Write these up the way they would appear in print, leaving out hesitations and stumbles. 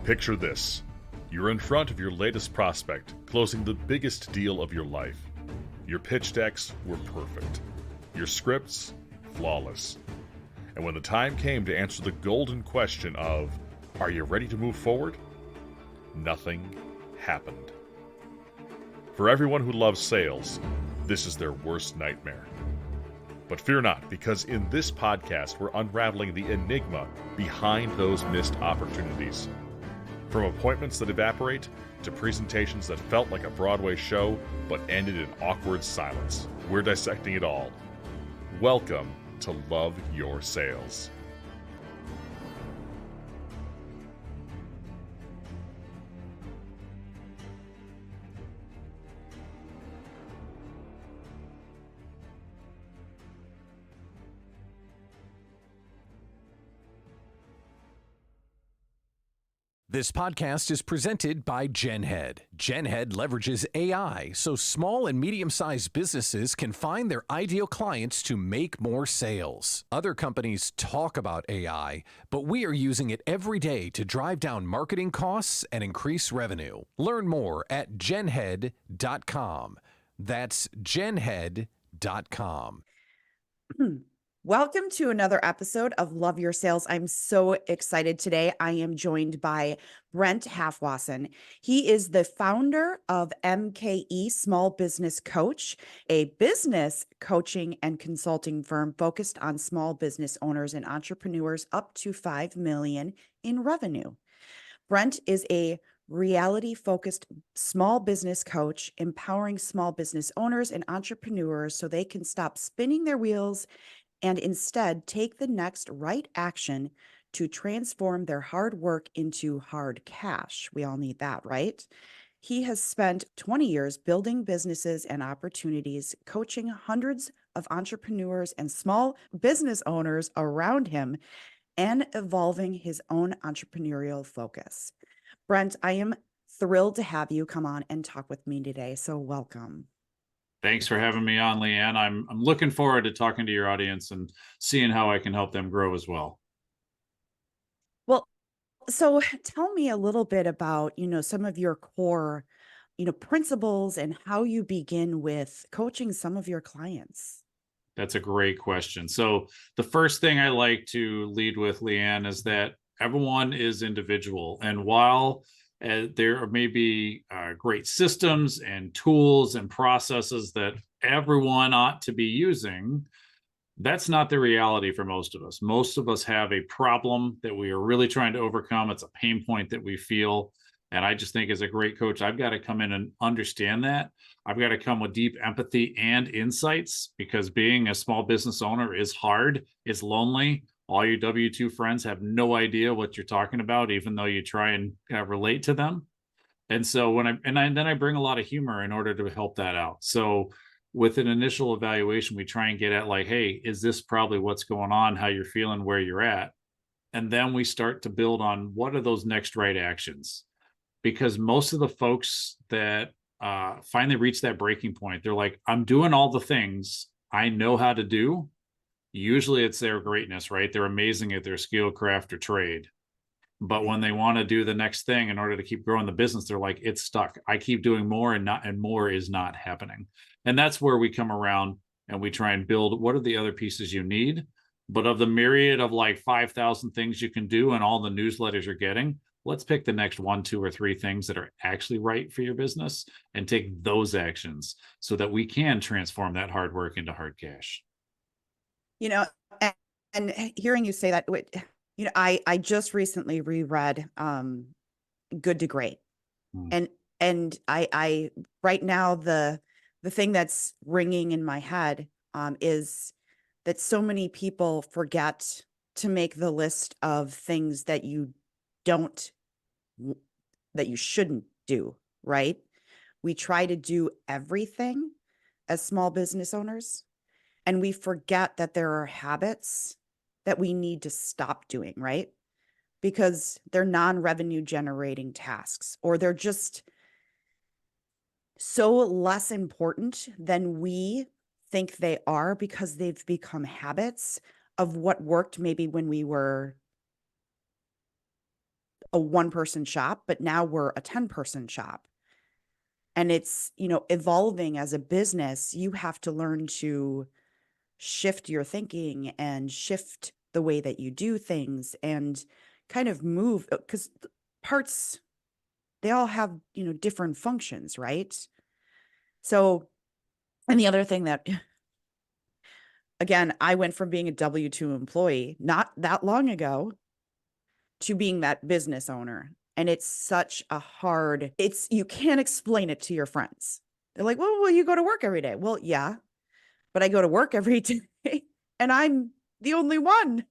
Picture this. You're in front of your latest prospect, closing the biggest deal of your life. Your pitch decks were perfect. Your scripts, flawless. And when the time came to answer the golden question of, are you ready to move forward? Nothing happened. For everyone who loves sales, this is their worst nightmare. But fear not, because in this podcast, we're unraveling the enigma behind those missed opportunities. From appointments that evaporate to presentations that felt like a Broadway show but ended in awkward silence, we're dissecting it all. Welcome to Love Your Sales. This podcast is presented by GenHead. GenHead leverages AI so small and medium-sized businesses can find their ideal clients to make more sales. Other companies talk about AI, but we are using it every day to drive down marketing costs and increase revenue. Learn more at genhead.com. That's genhead.com. Welcome to another episode of Love Your Sales. I'm so excited today. I am joined by Brent Halfwassen. He is the founder of MKE Small Business Coach, a business coaching and consulting firm focused on small business owners and entrepreneurs up to $5 million in revenue. Brent is a reality-focused small business coach, empowering small business owners and entrepreneurs so they can stop spinning their wheels and instead take the next right action to transform their hard work into hard cash. We all need that, right? He has spent 20 years building businesses and opportunities, coaching hundreds of entrepreneurs and small business owners around him, and evolving his own entrepreneurial focus. Brent, I am thrilled to have you come on and talk with me today, so welcome. Thanks for having me on, Leighann. I'm looking forward to talking to your audience and seeing how I can help them grow as well. Well, so tell me a little bit about, some of your core, principles and how you begin with coaching some of your clients. That's a great question. So the first thing I like to lead with, Leighann, is that everyone is individual. And while there may be great systems and tools and processes that everyone ought to be using, that's not the reality for most of us. Most of us have a problem that we are really trying to overcome. It's a pain point that we feel. And I just think as a great coach, I've got to come in and understand that. I've got to come with deep empathy and insights, because being a small business owner is hard, it's lonely. All your W-2 friends have no idea what you're talking about, even though you try and relate to them. And so then I bring a lot of humor in order to help that out. So with an initial evaluation, we try and get at like, hey, is this probably what's going on, how you're feeling, where you're at? And then we start to build on what are those next right actions? Because most of the folks that finally reach that breaking point, they're like, I'm doing all the things I know how to do. Usually it's their greatness, right? They're amazing at their skill, craft, or trade. But when they want to do the next thing in order to keep growing the business, they're like, it's stuck. I keep doing more and more is not happening. And that's where we come around and we try and build, what are the other pieces you need? But of the myriad of like 5,000 things you can do and all the newsletters you're getting, let's pick the next 1, 2, or 3 things that are actually right for your business and take those actions so that we can transform that hard work into hard cash. And hearing you say that, I just recently reread Good to Great. And I right now, the thing that's ringing in my head is that so many people forget to make the list of things that you shouldn't do, right? We try to do everything as small business owners, and we forget that there are habits that we need to stop doing, right? Because they're non-revenue generating tasks, or they're just so less important than we think they are because they've become habits of what worked maybe when we were a 1-person shop, but now we're a 10-person shop. And it's, evolving as a business. You have to learn to shift your thinking and shift the way that you do things and kind of move, because parts, they all have, different functions, right? So, and the other thing that, again, I went from being a W-2 employee not that long ago to being that business owner. And it's such a hard, you can't explain it to your friends. They're like, well, you go to work every day. Well, yeah, but I go to work every day and I'm the only one.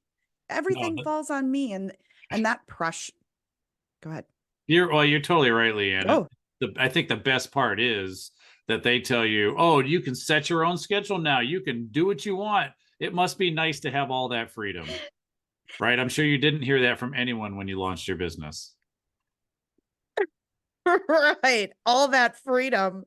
Everything falls on me. And that pressure. Go ahead. You're totally right, Leighann. Oh, I think the best part is that they tell you, oh, you can set your own schedule now. You can do what you want. It must be nice to have all that freedom, right? I'm sure you didn't hear that from anyone when you launched your business. right. All that freedom.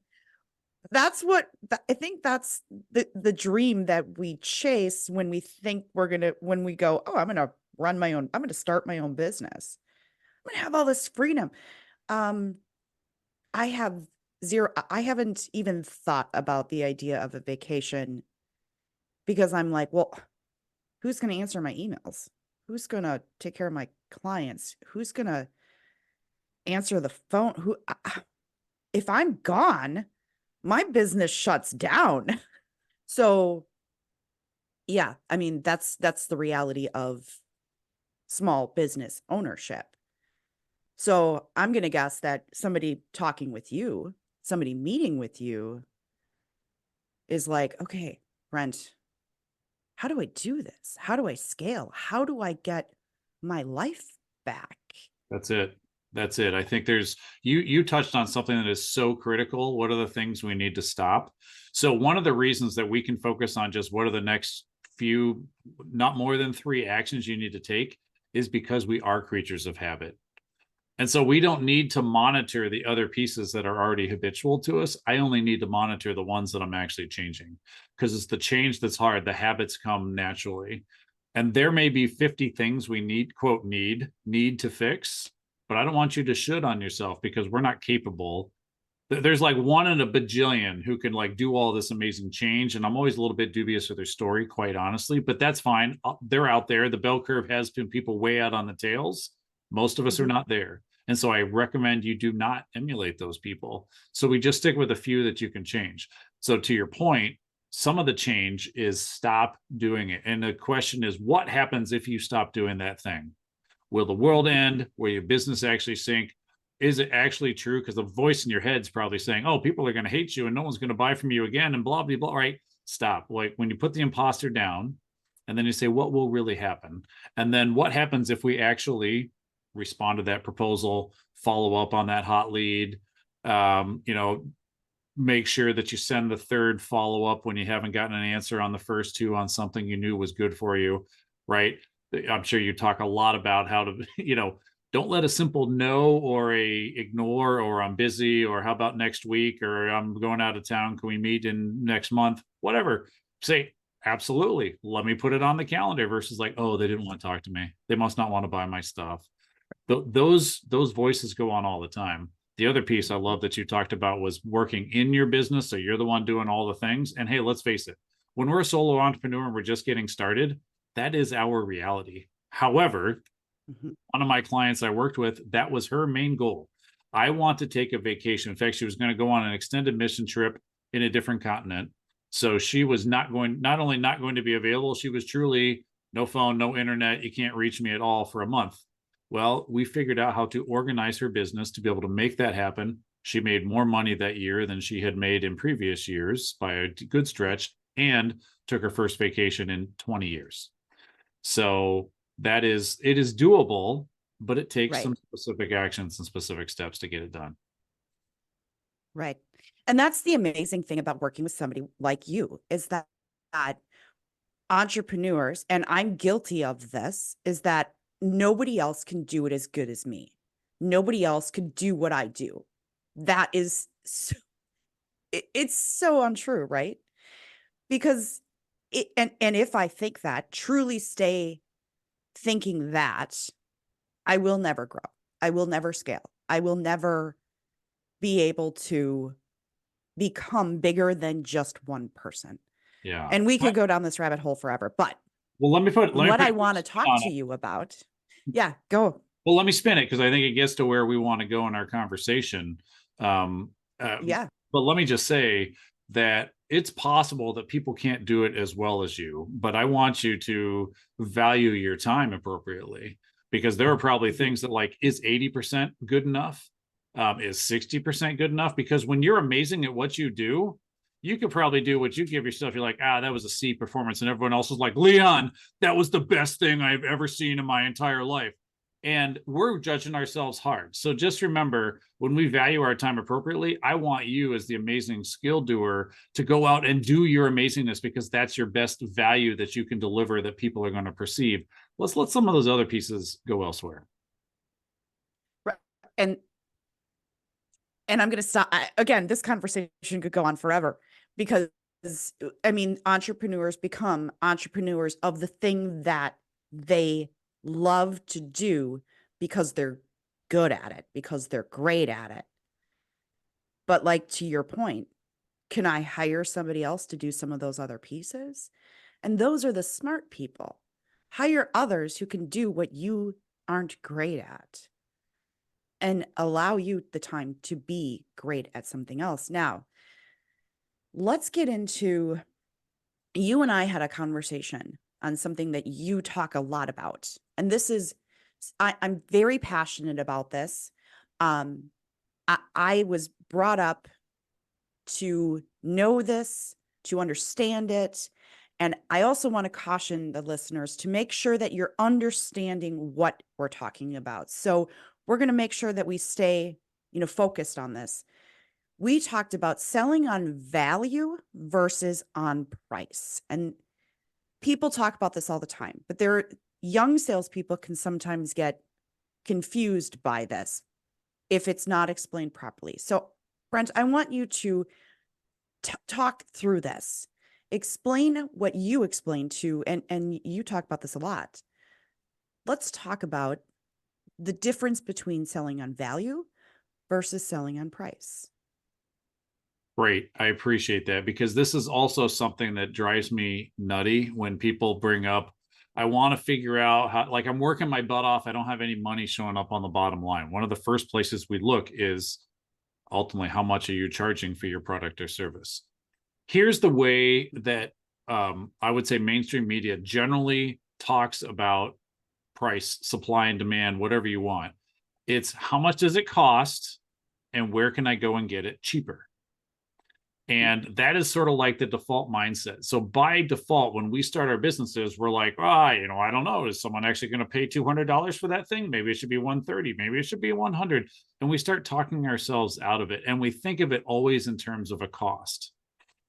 That's what I think that's the dream that we chase when we think when we go, oh, I'm going to start my own business. I'm going to have all this freedom. I haven't even thought about the idea of a vacation because I'm like, well, who's going to answer my emails? Who's going to take care of my clients? Who's going to answer the phone? If I'm gone, my business shuts down. So yeah, I mean, that's the reality of small business ownership. So I'm going to guess that somebody talking with you, somebody meeting with you is like, okay, Brent, how do I do this? How do I scale? How do I get my life back? That's it. I think you touched on something that is so critical. What are the things we need to stop? So one of the reasons that we can focus on just what are the next few, not more than 3 actions you need to take, is because we are creatures of habit. And so we don't need to monitor the other pieces that are already habitual to us. I only need to monitor the ones that I'm actually changing, because it's the change that's hard. The habits come naturally. And there may be 50 things we need, quote, need to fix, but I don't want you to should on yourself, because we're not capable. There's like 1 in a bajillion who can like do all this amazing change. And I'm always a little bit dubious of their story, quite honestly, but that's fine. They're out there. The bell curve has been people way out on the tails. Most of us are not there. And so I recommend you do not emulate those people. So we just stick with a few that you can change. So to your point, some of the change is stop doing it. And the question is, what happens if you stop doing that thing? Will the world end? Will your business actually sink? Is it actually true? Because the voice in your head's probably saying, oh, people are going to hate you and no one's going to buy from you again and blah, blah, blah. Right? Stop. Like when you put the imposter down and then you say, what will really happen? And then what happens if we actually respond to that proposal, follow up on that hot lead, make sure that you send the 3rd follow-up when you haven't gotten an answer on the first 2 on something you knew was good for you, right? I'm sure you talk a lot about how to, don't let a simple no or a ignore or I'm busy or how about next week or I'm going out of town. Can we meet in next month? Whatever. Say, absolutely. Let me put it on the calendar versus like, oh, they didn't want to talk to me. They must not want to buy my stuff. Those voices go on all the time. The other piece I love that you talked about was working in your business. So you're the one doing all the things. And hey, let's face it, when we're a solo entrepreneur and we're just getting started, that is our reality. However, one of my clients I worked with, that was her main goal. I want to take a vacation. In fact, she was going to go on an extended mission trip in a different continent. So she was not only not going to be available, she was truly no phone, no internet. You can't reach me at all for a month. Well, we figured out how to organize her business to be able to make that happen. She made more money that year than she had made in previous years by a good stretch, and took her first vacation in 20 years. So it is doable, but it takes some specific actions and specific steps to get it done. Right. And that's the amazing thing about working with somebody like you is that entrepreneurs, and I'm guilty of this, is that nobody else can do it as good as me. Nobody else could do what I do. That is, it's so untrue, right? Because and if I truly stay thinking that, I will never grow. I will never scale. I will never be able to become bigger than just one person. Yeah. And we could go down this rabbit hole forever, but Well, let me put what I a want to spin talk on to it. you about. Yeah, go. Well, let me spin it because I think it gets to where we want to go in our conversation. Um, Yeah. But let me just say that it's possible that people can't do it as well as you, but I want you to value your time appropriately, because there are probably things that, like, is 80% good enough? Is 60% good enough? Because when you're amazing at what you do, you could probably do what you give yourself. You're like, that was a C performance. And everyone else is like, Leighann, that was the best thing I've ever seen in my entire life. And we're judging ourselves hard. So just remember, when we value our time appropriately, I want you as the amazing skill doer to go out and do your amazingness, because that's your best value that you can deliver that people are going to perceive. Let's let some of those other pieces go elsewhere. Right. And I'm going to stop. Again, this conversation could go on forever, because I mean, entrepreneurs become entrepreneurs of the thing that they love to do because they're good at it, because they're great at it. But like, to your point, can I hire somebody else to do some of those other pieces? And those are the smart people. Hire others who can do what you aren't great at and allow you the time to be great at something else. Now, let's get into, you and I had a conversation on something that you talk a lot about. And this is, I'm very passionate about this. I was brought up to know this, to understand it. And I also want to caution the listeners to make sure that you're understanding what we're talking about. So we're going to make sure that we stay, focused on this. We talked about selling on value versus on price. And people talk about this all the time, but young salespeople can sometimes get confused by this if it's not explained properly. So, Brent, I want you to talk through this. Explain what you explain to, and you talk about this a lot. Let's talk about the difference between selling on value versus selling on price. Great. I appreciate that, because this is also something that drives me nutty when people bring up, I want to figure out how, like, I'm working my butt off. I don't have any money showing up on the bottom line. One of the first places we look is ultimately, how much are you charging for your product or service? Here's the way that I would say mainstream media generally talks about price, supply and demand, whatever you want. It's how much does it cost and where can I go and get it cheaper? And that is sort of like the default mindset. So by default, when we start our businesses, we're like, I don't know. Is someone actually going to pay $200 for that thing? Maybe it should be $130. Maybe it should be $100. And we start talking ourselves out of it. And we think of it always in terms of a cost.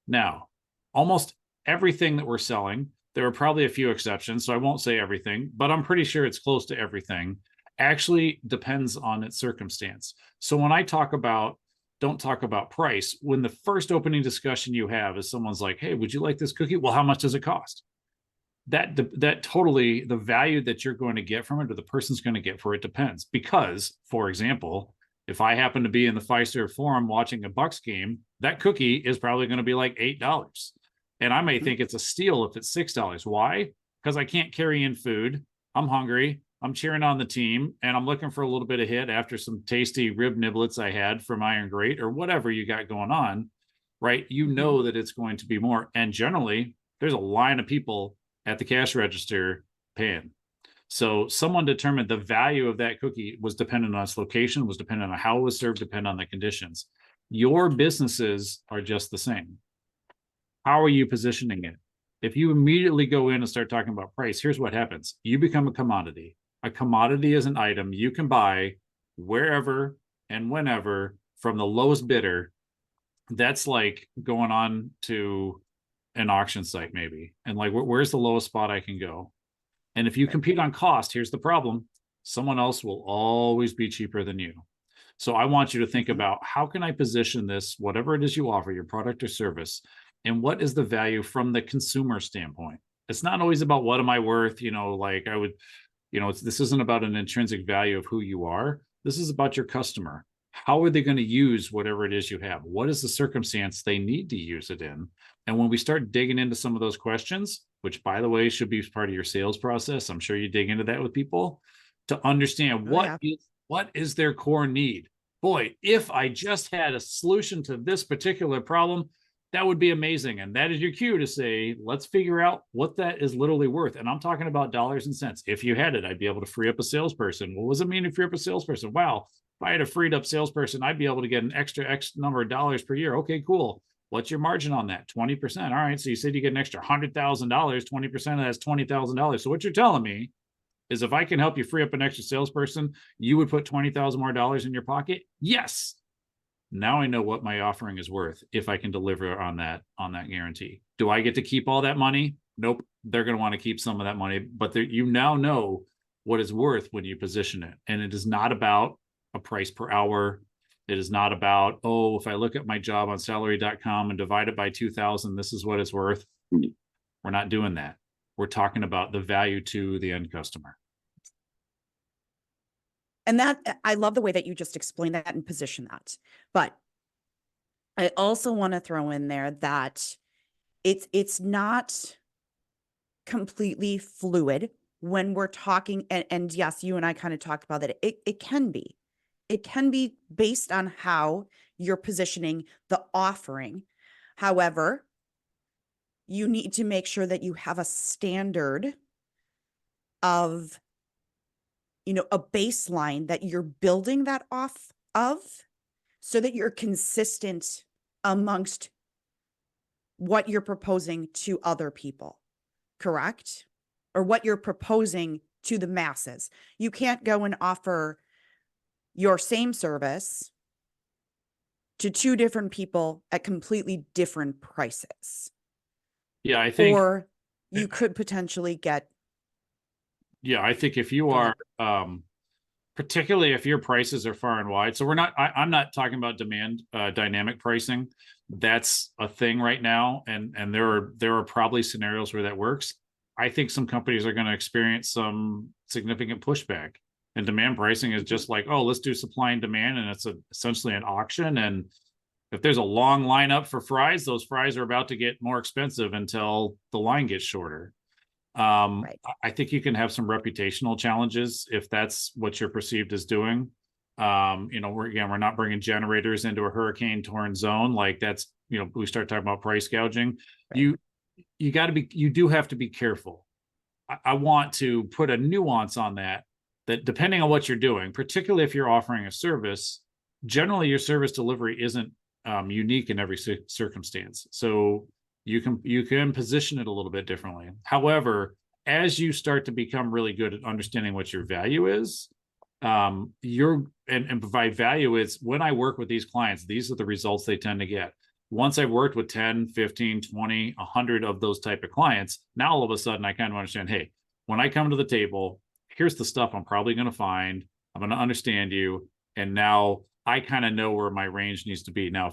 Now, almost everything that we're selling, there are probably a few exceptions, so I won't say everything, but I'm pretty sure it's close to everything, actually depends on its circumstance. So when I don't talk about price, when the first opening discussion you have is someone's like, hey, would you like this cookie? Well, how much does it cost? That totally, the value that you're going to get from it or the person's going to get for it depends. Because, for example, if I happen to be in the Fiserv Forum watching a Bucks game, that cookie is probably going to be like $8. And I may think it's a steal if it's $6. Why? Because I can't carry in food. I'm hungry. I'm cheering on the team, and I'm looking for a little bit of hit after some tasty rib niblets I had from Iron Great or whatever you got going on, right? You know that it's going to be more. And generally, there's a line of people at the cash register paying. So someone determined the value of that cookie was dependent on its location, was dependent on how it was served, dependent on the conditions. Your businesses are just the same. How are you positioning it? If you immediately go in and start talking about price, here's what happens. You become a commodity. A commodity is an item you can buy wherever and whenever from the lowest bidder. That's like going on to an auction site maybe. And like, where's the lowest spot I can go? And if you compete on cost, here's the problem. Someone else will always be cheaper than you. So I want you to think about, how can I position this, whatever it is you offer, your product or service, and what is the value from the consumer standpoint? It's not always about what am I worth, this isn't about an intrinsic value of who you are. This is about your customer. How are they going to use whatever it is you have? What is the circumstance they need to use it in? And when we start digging into some of those questions, which by the way, should be part of your sales process, I'm sure you dig into that with people to understand what is their core need. Boy, if I just had a solution to this particular problem, that would be amazing. And that is your cue to say, let's figure out what that is literally worth. And I'm talking about dollars and cents. If you had it, I'd be able to free up a salesperson. What does it mean to free up a salesperson? Wow, if I had a freed up salesperson, I'd be able to get an extra X number of dollars per year. Okay, cool. What's your margin on that? 20%. All right. So you said you get an extra $100,000, 20% of that's $20,000. So what you're telling me is if I can help you free up an extra salesperson, you would put $20,000 more dollars in your pocket? Yes. Now I know what my offering is worth if I can deliver on that guarantee. Do I get to keep all that money? Nope. They're going to want to keep some of that money, but you now know what it's worth when you position it. And it is not about a price per hour. It is not about, oh, if I look at my job on salary.com and divide it by 2,000, this is what it's worth. We're not doing that. We're talking about the value to the end customer. And that, I love the way that you just explained that and position that. But I also want to throw in there that it's not completely fluid when we're talking. And yes, you and I kind of talked about that. It can be. It can be based on how you're positioning the offering. However, you need to make sure that you have a standard of, a baseline that you're building that off of so that you're consistent amongst what you're proposing to other people, correct? Or what you're proposing to the masses. You can't go and offer your same service to two different people at completely different prices. Yeah, I think. Or you could potentially get. Yeah, I think if you are, particularly if your prices are far and wide. So I'm not talking about demand dynamic pricing. That's a thing right now. And there are probably scenarios where that works. I think some companies are going to experience some significant pushback. And demand pricing is just like, oh, let's do supply and demand. And it's essentially an auction. And if there's a long lineup for fries, those fries are about to get more expensive until the line gets shorter. Right. I think you can have some reputational challenges if that's what you're perceived as doing. We're not bringing generators into a hurricane torn zone. Like that's, we start talking about price gouging. Right. You do have to be careful. I want to put a nuance on that depending on what you're doing, particularly if you're offering a service, generally your service delivery isn't unique in every circumstance. So you can position it a little bit differently. However, as you start to become really good at understanding what your value is, and provide value, is when I work with these clients, these are the results they tend to get. Once I've worked with 10, 15, 20, 100 of those type of clients, now all of a sudden I kind of understand, hey, when I come to the table, here's the stuff I'm probably going to find. I'm going to understand you. And now I kind of know where my range needs to be. Now,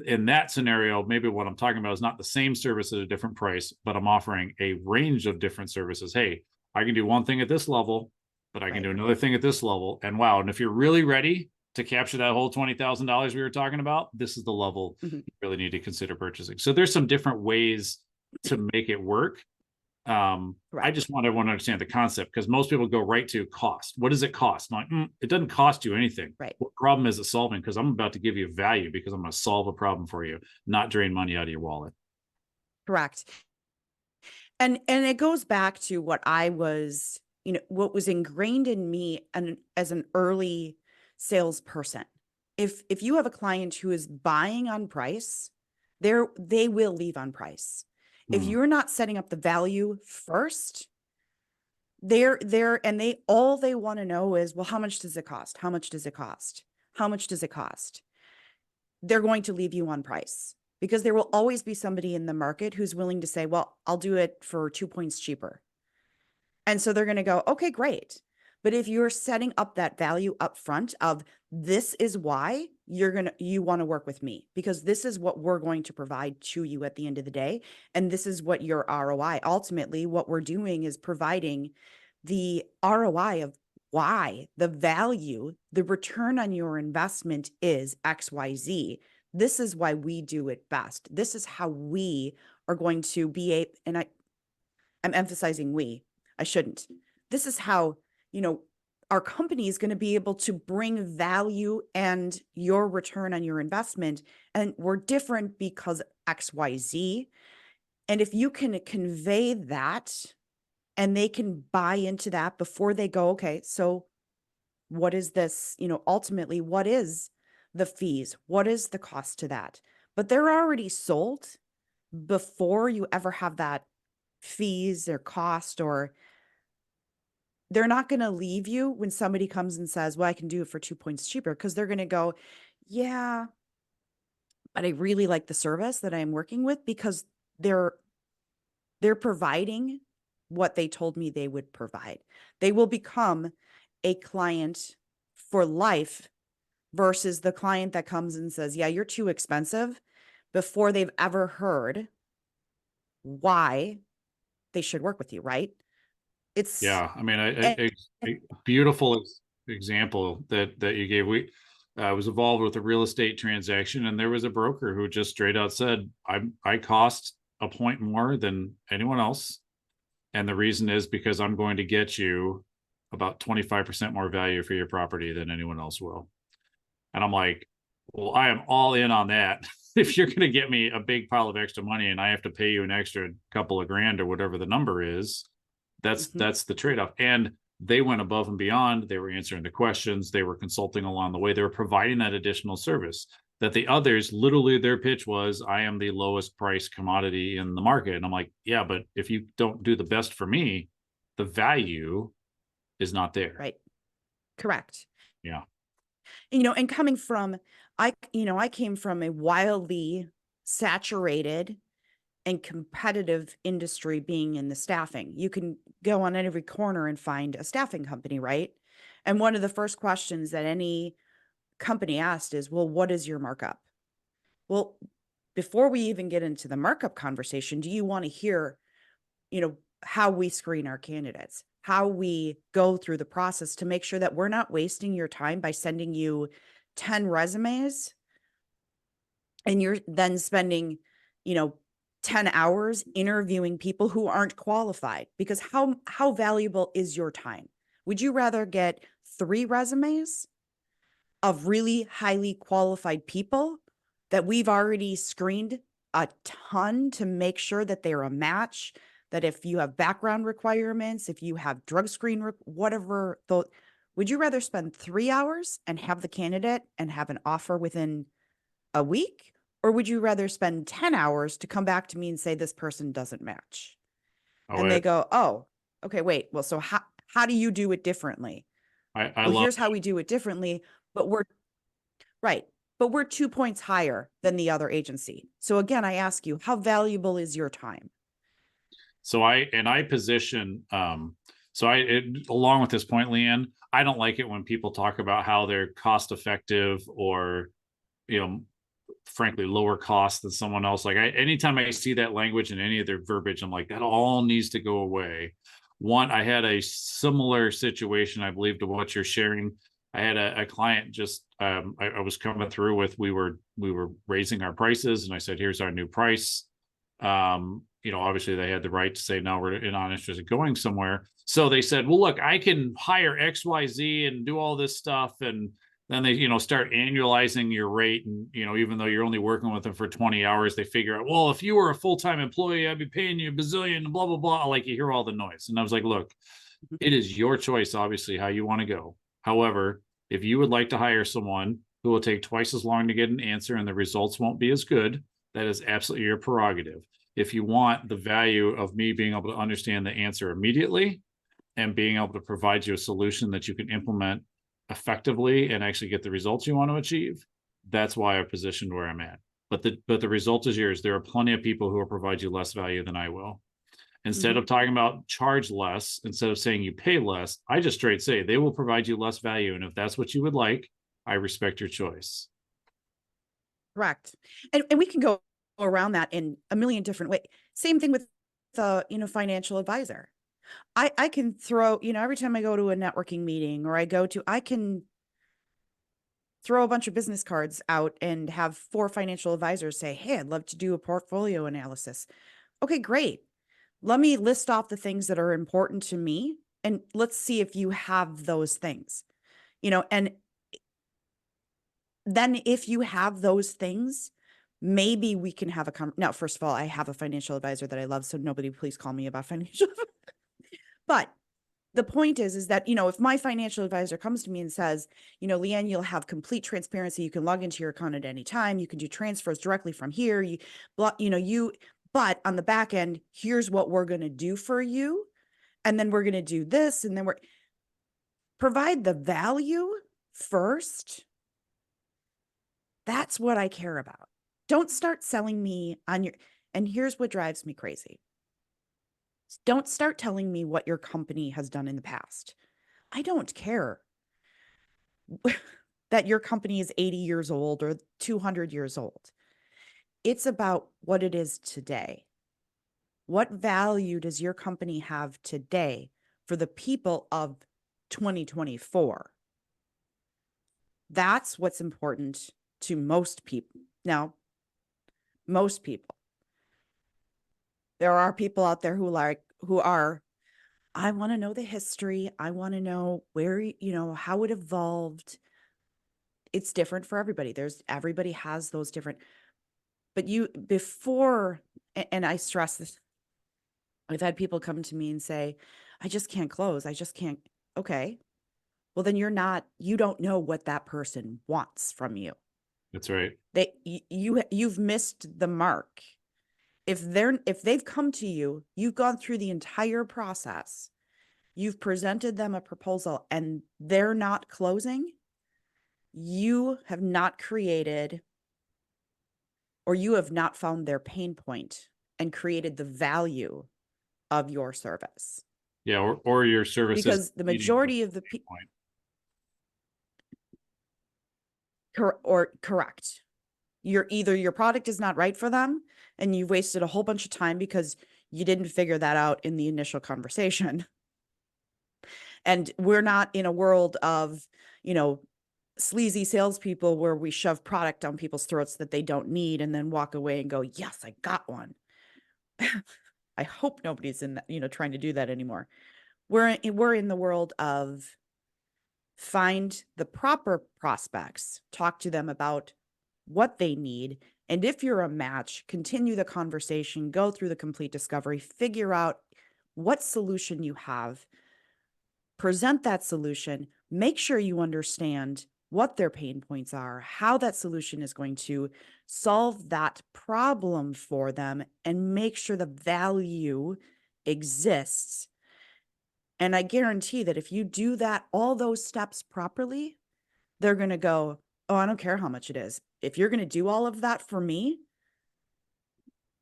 in that scenario, maybe what I'm talking about is not the same service at a different price, but I'm offering a range of different services. Hey, I can do one thing at this level, but I can do another thing at this level. And wow. And if you're really ready to capture that whole $20,000 we were talking about, this is the level you really need to consider purchasing. So there's some different ways to make it work. I just want everyone to understand the concept, because most people go right to cost. What does it cost? I'm like, it doesn't cost you anything. Right. What problem is it solving? Because I'm about to give you value, because I'm going to solve a problem for you, not drain money out of your wallet. Correct. And it goes back to what I was, what was ingrained in me as an early salesperson. If you have a client who is buying on price, they will leave on price. If you're not setting up the value first, all they want to know is, well, how much does it cost? How much does it cost? How much does it cost? They're going to leave you on price, because there will always be somebody in the market who's willing to say, well, I'll do it for 2 points cheaper. And so they're going to go, okay, great. But if you're setting up that value up front of, this is why you want to work with me, because this is what we're going to provide to you at the end of the day. And this is what your ROI, ultimately what we're doing is providing the ROI of why the value, the return on your investment is XYZ. This is why we do it best. This is how we are going to be and I'm emphasizing we, I shouldn't. This is how, our company is going to be able to bring value and your return on your investment. And we're different because XYZ. And if you can convey that and they can buy into that before they go, okay, so what is this, ultimately, what is the fees? What is the cost to that? But they're already sold before you ever have that fees or cost, or they're not going to leave you when somebody comes and says, well, I can do it for 2 points cheaper, because they're going to go, yeah, but I really like the service that I'm working with, because they're providing what they told me they would provide. They will become a client for life versus the client that comes and says, yeah, you're too expensive, before they've ever heard why they should work with you, right? It's Yeah, I mean, and, a beautiful example that you gave. We was involved with a real estate transaction, and there was a broker who just straight out said, I cost a point more than anyone else, and the reason is because I'm going to get you about 25% more value for your property than anyone else will." And I'm like, well, I am all in on that. If you're going to get me a big pile of extra money and I have to pay you an extra couple of grand or whatever the number is, that's the trade-off. And they went above and beyond. They were answering the questions, they were consulting along the way, they were providing that additional service that the others, literally their pitch was, I am the lowest price commodity in the market. And I'm like, yeah, but if you don't do the best for me, the value is not there. right. Correct. Yeah. And coming from, I came from a wildly saturated and competitive industry, being in the staffing. You can go on every corner and find a staffing company, right? And one of the first questions that any company asked is, well, what is your markup? Well, before we even get into the markup conversation, do you want to hear, how we screen our candidates, how we go through the process to make sure that we're not wasting your time by sending you 10 resumes and you're then spending, 10 hours interviewing people who aren't qualified? Because how valuable is your time? Would you rather get 3 resumes of really highly qualified people that we've already screened a ton to make sure that they're a match, that if you have background requirements, if you have drug screen, whatever, would you rather spend 3 hours and have the candidate and have an offer within a week? Or would you rather spend 10 hours to come back to me and say, this person doesn't match? And they go, oh, okay, wait, well, so how do you do it differently? I love, Here's how we do it differently, but we're 2 points higher than the other agency. So again, I ask you, how valuable is your time? so I position, along with this point, Leighann, I don't like it when people talk about how they're cost effective or, frankly, lower cost than someone else. Like, anytime I see that language in any of their verbiage, I'm like, that all needs to go away. I had a similar situation, I believe, to what you're sharing. I had a client just, I was coming through with, we were raising our prices, and I said, here's our new price. Obviously they had the right to say, no, we're not interested in going somewhere. So they said, well, look, I can hire XYZ and do all this stuff. And then they, start annualizing your rate. And, even though you're only working with them for 20 hours, they figure out, well, if you were a full-time employee, I'd be paying you a bazillion and blah, blah, blah. Like, you hear all the noise. And I was like, look, it is your choice, obviously, how you want to go. However, if you would like to hire someone who will take twice as long to get an answer and the results won't be as good, that is absolutely your prerogative. If you want the value of me being able to understand the answer immediately and being able to provide you a solution that you can implement effectively and actually get the results you want to achieve, that's why I've positioned where I'm at. But the result is yours. There are plenty of people who will provide you less value than I will. Instead of talking about charge less, instead of saying you pay less, I just straight say they will provide you less value. And if that's what you would like, I respect your choice. Correct. And we can go around that in a million different ways. Same thing with the, financial advisor. I can throw, every time I go to a networking meeting or I can throw a bunch of business cards out and have 4 financial advisors say, "Hey, I'd love to do a portfolio analysis." Okay, great. Let me list off the things that are important to me and let's see if you have those things. And then if you have those things, maybe we can have now, first of all, I have a financial advisor that I love, so nobody please call me about financial. But the point is that, if my financial advisor comes to me and says, Leighann, you'll have complete transparency. You can log into your account at any time. You can do transfers directly from here. But on the back end, here's what we're going to do for you. And then we're going to do this. And then provide the value first. That's what I care about. Don't start selling me and here's what drives me crazy. Don't start telling me what your company has done in the past. I don't care that your company is 80 years old or 200 years old. It's about what it is today. What value does your company have today for the people of 2024? That's what's important to most people. Now, most people. There are people out there who are, I want to know the history. I want to know where, how it evolved. It's different for everybody. Everybody has those different, but and I stress this, I've had people come to me and say, I just can't close. I just can't. Okay. Well, then you don't know what that person wants from you. That's right. You've missed the mark. If they've come to you, you've gone through the entire process, you've presented them a proposal and they're not closing, you have not created, or you have not found their pain point and created the value of your service. Yeah. Or your service. Because the majority of the people, correct. Your product is not right for them and you've wasted a whole bunch of time because you didn't figure that out in the initial conversation. And we're not in a world of, sleazy salespeople where we shove product down people's throats that they don't need and then walk away and go, yes, I got one. I hope nobody's in that, trying to do that anymore. We're in the world of find the proper prospects, talk to them about what they need. And if you're a match, continue the conversation, go through the complete discovery, figure out what solution you have, present that solution, make sure you understand what their pain points are, how that solution is going to solve that problem for them, and make sure the value exists. And I guarantee that if you do all those steps properly, they're going to go, oh, I don't care how much it is. If you're going to do all of that for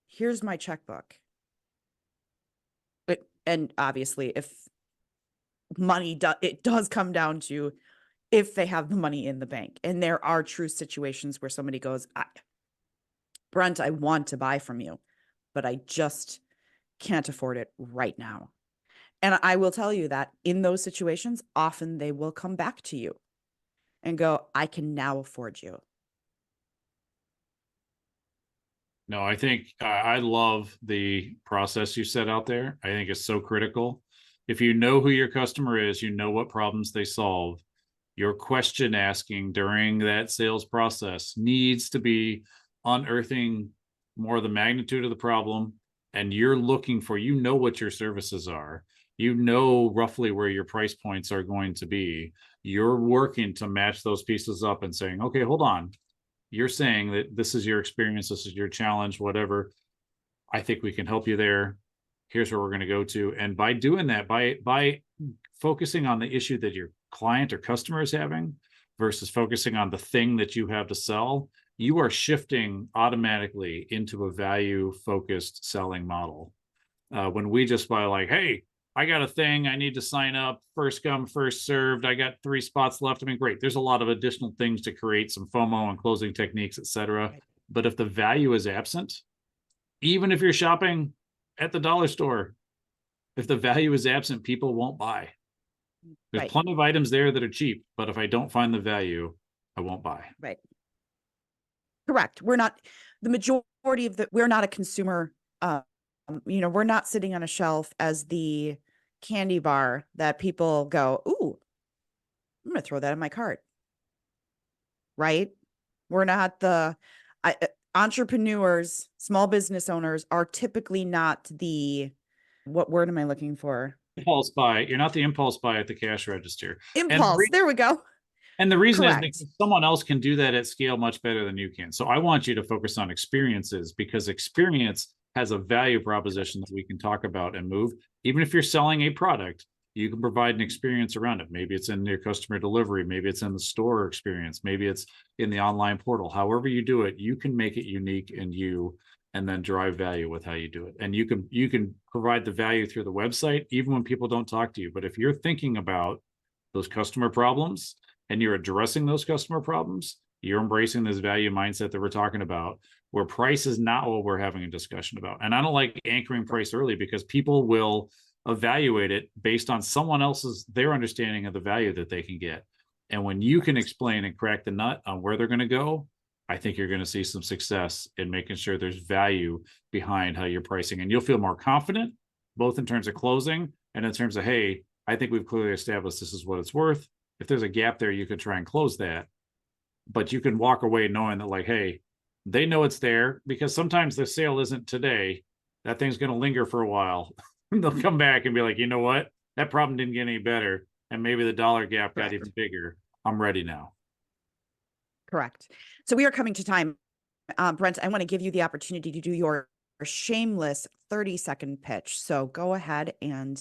here's my checkbook. And obviously, if money, it does come down to if they have the money in the bank. And there are true situations where somebody goes, Brent, I want to buy from you, but I just can't afford it right now. And I will tell you that in those situations, often they will come back to you and go, I can now afford you. No, I think I love the process you set out there. I think it's so critical. If you know who your customer is, you know what problems they solve. Your question asking during that sales process needs to be unearthing more of the magnitude of the problem. And you're looking for, what your services are. Roughly where your price points are going to be. You're working to match those pieces up and saying, okay, hold on. You're saying that this is your experience, this is your challenge, whatever. I think we can help you there. Here's where we're going to go to. And by doing that, by focusing on the issue that your client or customer is having versus focusing on the thing that you have to sell, you are shifting automatically into a value-focused selling model. When we just buy like, hey, I got a thing, I need to sign up, first come, first served, I got 3 spots left. I mean, great. There's a lot of additional things to create some FOMO and closing techniques, et cetera. Right. But if the value is absent, even if you're shopping at the dollar store, If the value is absent, people won't buy. There's Right. plenty of items there that are cheap, but if I don't find the value, I won't buy. Right. Correct. We're not the majority of we're not a consumer. We're not sitting on a shelf as the candy bar that people go, ooh, I'm going to throw that in my cart. Right. We're not entrepreneurs, small business owners are typically not what word am I looking for? Impulse buy. You're not the impulse buy at the cash register. Impulse. There we go. And the reason Correct. is because someone else can do that at scale much better than you can. So I want you to focus on experiences, because experience has a value proposition that we can talk about and move. Even if you're selling a product, you can provide an experience around it. Maybe it's in your customer delivery. Maybe it's in the store experience. Maybe it's in the online portal. However you do it, you can make it unique and then drive value with how you do it. And you can provide the value through the website, even when people don't talk to you. But if you're thinking about those customer problems and you're addressing those customer problems, you're embracing this value mindset that we're talking about, where price is not what we're having a discussion about. And I don't like anchoring price early, because people will evaluate it based on their understanding of the value that they can get. And when you can explain and crack the nut on where they're going to go, I think you're going to see some success in making sure there's value behind how you're pricing. And you'll feel more confident, both in terms of closing and in terms of, hey, I think we've clearly established this is what it's worth. If there's a gap there, you could try and close that. But you can walk away knowing that, like, hey, they know it's there, because sometimes the sale isn't today. That thing's going to linger for a while. They'll come back and be like, you know what? That problem didn't get any better. And maybe the dollar gap got even bigger. I'm ready now. Correct. So we are coming to time. Brent, I want to give you the opportunity to do your shameless 30-second pitch. So go ahead, and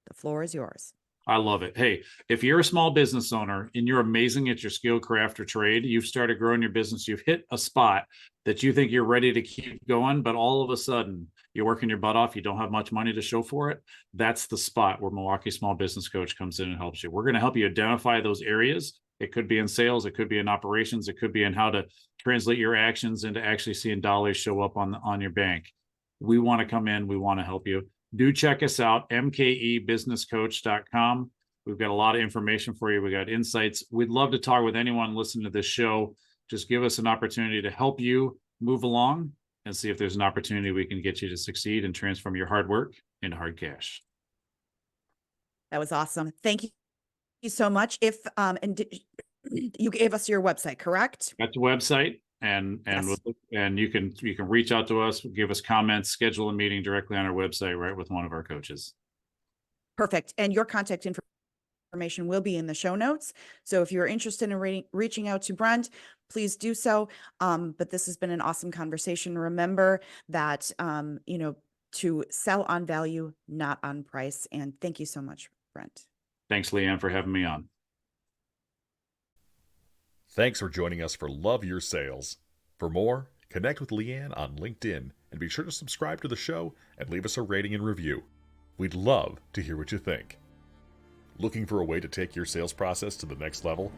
the floor is yours. I love it. Hey, if you're a small business owner and you're amazing at your skill, craft, or trade, you've started growing your business, you've hit a spot that you think you're ready to keep going, but all of a sudden you're working your butt off, you don't have much money to show for it, that's the spot where Milwaukee Small Business Coach comes in and helps you. We're going to help you identify those areas. It could be in sales, it could be in operations, it could be in how to translate your actions into actually seeing dollars show up on your bank. We want to come in, we want to help you. Do check us out, mkebusinesscoach.com. We've got a lot of information for you. We got insights. We'd love to talk with anyone listening to this show. Just give us an opportunity to help you move along and see if there's an opportunity we can get you to succeed and transform your hard work into hard cash. That was awesome. Thank you so much. If you gave us your website, correct? That's the website. And Yes. you can reach out to us, give us comments, schedule a meeting directly on our website, right, with one of our coaches. Perfect. And your contact information will be in the show notes. So if you're interested in reaching out to Brent, please do so. But this has been an awesome conversation. Remember that, to sell on value, not on price. And thank you so much, Brent. Thanks, Leighann, for having me on. Thanks for joining us for Love Your Sales. For more, connect with Leighann on LinkedIn, and be sure to subscribe to the show and leave us a rating and review. We'd love to hear what you think. Looking for a way to take your sales process to the next level?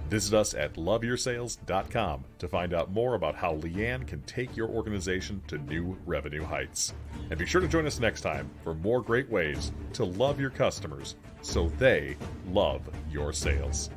Visit us at loveyoursales.com to find out more about how Leighann can take your organization to new revenue heights. And be sure to join us next time for more great ways to love your customers so they love your sales.